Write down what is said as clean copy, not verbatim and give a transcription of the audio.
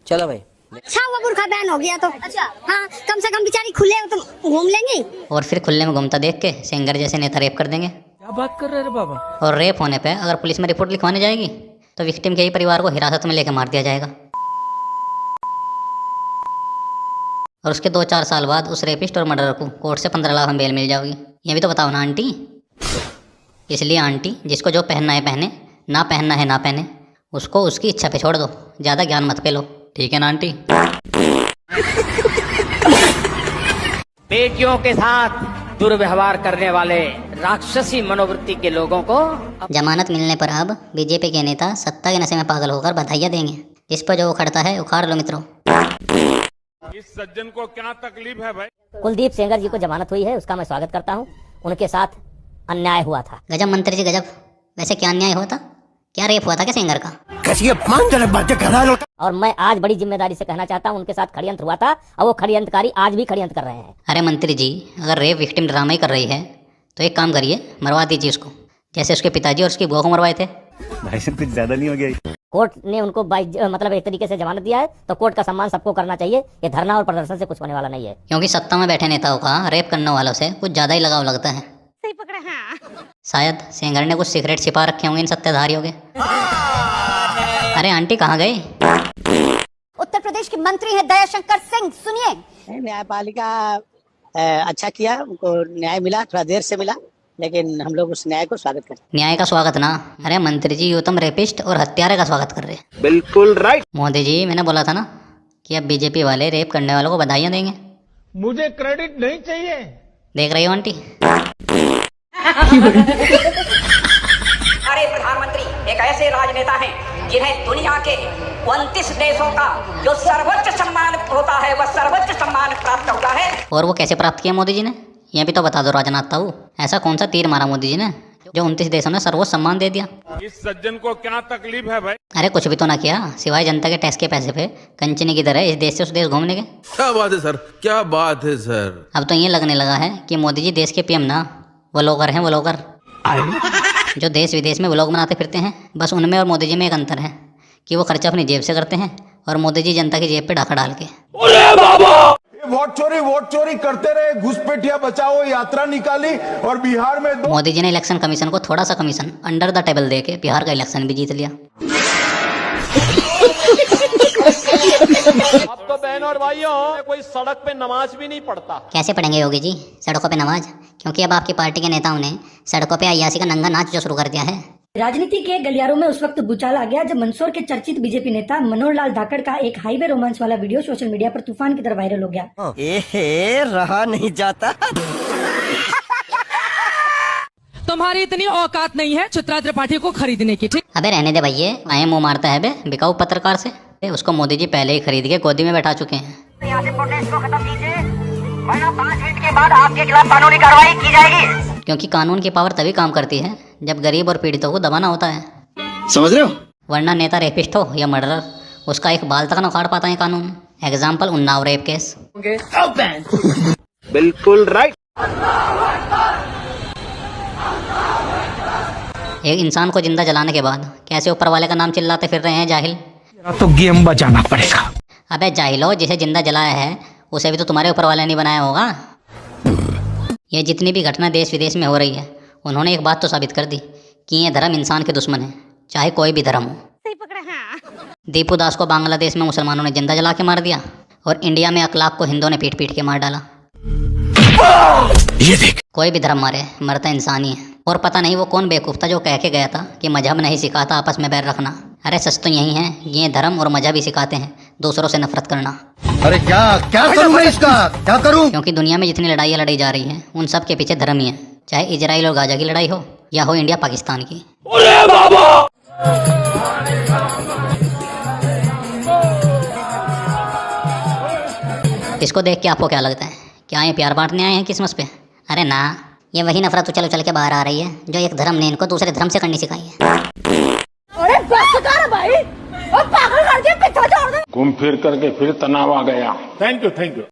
चलो भाई। अच्छा हुआ बुर्खा बैन हो गया तो। अच्छा हाँ, कम से कम बेचारी खुले हो तो घूम लेंगी। और फिर खुले में घूमता देख के सिंगर जैसे नेता रेप कर देंगे। क्या बात कर रहे रे बाबा। और रेप होने पे अगर पुलिस में रिपोर्ट लिखवाने जाएगी तो विक्टिम के ही परिवार को हिरासत में लेके मार दिया जाएगा। और उसके 2-4 साल बाद उस रेपिस्ट और मर्डरर को कोर्ट से 15 लाख में बेल मिल जाएगी। ये भी तो बताओ ना आंटी। इसलिए आंटी, जिसको जो पहनना है पहने, ना पहनना है ना पहने, उसको उसकी इच्छा पे छोड़ दो, ज़्यादा ज्ञान मत पेलो, ठीक है ना आंटी। बेटियों के साथ दुर्व्यवहार करने वाले राक्षसी मनोवृत्ति के लोगों को जमानत मिलने पर अब बीजेपी के नेता सत्ता के नशे में पागल होकर बधाइयाँ देंगे। जिस पर जो उखड़ता है उखाड़ लो मित्रों। इस सज्जन को क्या तकलीफ है भाई। कुलदीप सेंगर जी को जमानत हुई है, उसका मैं स्वागत करता हूँ। उनके साथ अन्याय हुआ था। गजब मंत्री जी गजब। वैसे क्या अन्याय हुआ था? क्या रेप हुआ था क्या सिंगर का? और मैं आज बड़ी जिम्मेदारी से कहना चाहता हूँ, उनके साथ षड्यंत्र हुआ था और वो षड्यंत्रकारी आज भी षड्यंत्र कर रहे हैं। अरे मंत्री जी, अगर रेप विक्टिम ड्रामा ही कर रही है तो एक काम करिए, मरवा दीजिए उसको, जैसे उसके पिताजी और उसकी बुआ को मरवाए थे। भाई साहब कुछ ज्यादा नहीं हो गया? कोर्ट ने उनको मतलब एक तरीके से जमानत दिया है, तो कोर्ट का सम्मान सबको करना चाहिए। ये धरना और प्रदर्शन से कुछ होने वाला नहीं है। क्योंकि सत्ता में बैठे नेताओं का रेप करने वालों से कुछ ज्यादा ही लगाव लगता है। सही पकड़ा। हाँ। शायद सेंगर ने कुछ सीक्रेट छिपा रखे होंगे इन सत्ताधारियों के। अरे आंटी कहाँ गए? उत्तर प्रदेश के मंत्री हैं दयाशंकर सिंह, सुनिए। न्यायपालिका अच्छा किया, उनको न्याय मिला, थोड़ा देर से मिला, लेकिन हम लोग उस न्याय को स्वागत करते हैं। न्याय का स्वागत ना, अरे मंत्री जी यूँ तुम रेपिस्ट और हत्यारे का स्वागत कर रहे हैं। बिल्कुल राइट। मोदी जी, मैंने बोला था ना कि अब बीजेपी वाले रेप करने वालों को बधाइयाँ देंगे। मुझे क्रेडिट नहीं चाहिए। देख रही हो आंटी? अरे प्रधानमंत्री एक ऐसे राजनेता हैं जिन्हें दुनिया के 29 देशों का जो सर्वोच्च सम्मान होता है वह सर्वोच्च सम्मान प्राप्त होता है। और वो कैसे प्राप्त किया मोदी जी ने? ये भी तो बता दो राजनाथ ताऊ। ऐसा कौन सा तीर मारा मोदी जी ने जो 29 देशों ने सर्वोच्च सम्मान दे दिया? इस सज्जन को क्या तकलीफ है भाई। अरे कुछ भी तो ना किया, सिवाय जनता के टैक्स के पैसे पे कंचनी की तरह इस देश से उस देश घूमने के। क्या बात है सर, क्या बात है सर। अब तो ये लगने लगा है कि मोदी जी देश के पीएम ना, व्लॉगर हैं, व्लॉगर जो देश विदेश में व्लॉग बनाते फिरते हैं। बस उनमें और मोदी जी में एक अंतर है कि वो खर्चा अपनी जेब से करते हैं और मोदी जी जनता की जेब पे डाका डाल के। वोट चोरी करते रहे, घुसपैठिया बचाओ यात्रा निकाली और बिहार में मोदी जी ने इलेक्शन कमीशन को थोड़ा सा कमीशन अंडर द टेबल दे के बिहार का इलेक्शन भी जीत लिया। अब तो बहन और भाइयों कोई सड़क पे नमाज भी नहीं पढ़ता। कैसे पढ़ेंगे योगी जी सड़कों पे नमाज? क्योंकि अब आपकी पार्टी के नेताओं ने सड़कों पे अय्यासी का नंगा नाच जो शुरू कर दिया है। राजनीति के गलियारों में उस वक्त भूचाल आ गया जब मंदसौर के चर्चित बीजेपी नेता मनोहर लाल धाकड़ का एक हाईवे रोमांस वाला वीडियो सोशल मीडिया पर तूफान की तरह वायरल हो गया। रहा नहीं जाता। तुम्हारी इतनी औकात नहीं है चित्रा त्रिपाठी को खरीदने की, ठीक? अबे रहने दे भैया, आए मुंह मारता है बे बिकाऊ पत्रकार से। उसको मोदी जी पहले ही खरीद के गोदी में बैठा चुके हैं। यहाँ से प्रोटेस्ट को खत्म कीजिए, वरना 5 मिनट के बाद आपके खिलाफ कानूनी कार्रवाई की जाएगी। क्योंकि कानून की पावर तभी काम करती है जब गरीब और पीड़ितों को दबाना होता है, समझ रहे हो? वरना नेता रेपिस्ट हो या मर्डरर, उसका एक बाल तक न उखाड़ पाता है कानून। Example Unnao rape case. बिल्कुल राइट। एक इंसान को जिंदा जलाने के बाद कैसे ऊपर वाले का नाम चिल्लाते फिर रहे हैं जाहिल? तो गेम बजाना पड़ेगा। अबे जाहिलो, जिसे जिंदा जलाया है उसे भी तो तुम्हारे ऊपर वाले नहीं बनाया होगा। ये जितनी भी घटना देश विदेश में हो रही है, उन्होंने एक बात तो साबित कर दी कि ये धर्म इंसान के दुश्मन है, चाहे कोई भी धर्म हो। सही पकड़ा। हाँ। दीपू दास को बांग्लादेश में मुसलमानों ने जिंदा जला के मार दिया और इंडिया में अखलाक को हिंदुओं ने पीट पीट के मार डाला। ये देख, कोई भी धर्म मारे, मरता इंसान ही है। और पता नहीं वो कौन बेवकूफ था जो कह के गया था कि मजहब नहीं सिखाता आपस में बैर रखना। अरे सच तो यही है, ये धर्म और मजहब ही सिखाते हैं दूसरों से नफरत करना। अरे क्या करूं मैं इसका, क्या करूं? क्योंकि दुनिया में जितनी लड़ाइयाँ लड़ी जा रही हैं उन सब के पीछे धर्म ही है, चाहे इजराइल और गाजा की लड़ाई हो या हो इंडिया पाकिस्तान की। इसको देख के आपको क्या लगता है? क्या ये प्यार बांटने आए हैं क्रिसमस पे? अरे ना, ये वही नफरत उछल उछल के बाहर आ रही है जो एक धर्म ने इनको दूसरे धर्म से करनी सिखाई है। अरे बस कर भाई, और पागल कर दिया, पीछे छोड़ दे। घूम फिर करके फिर तनाव आ गया। Thank you.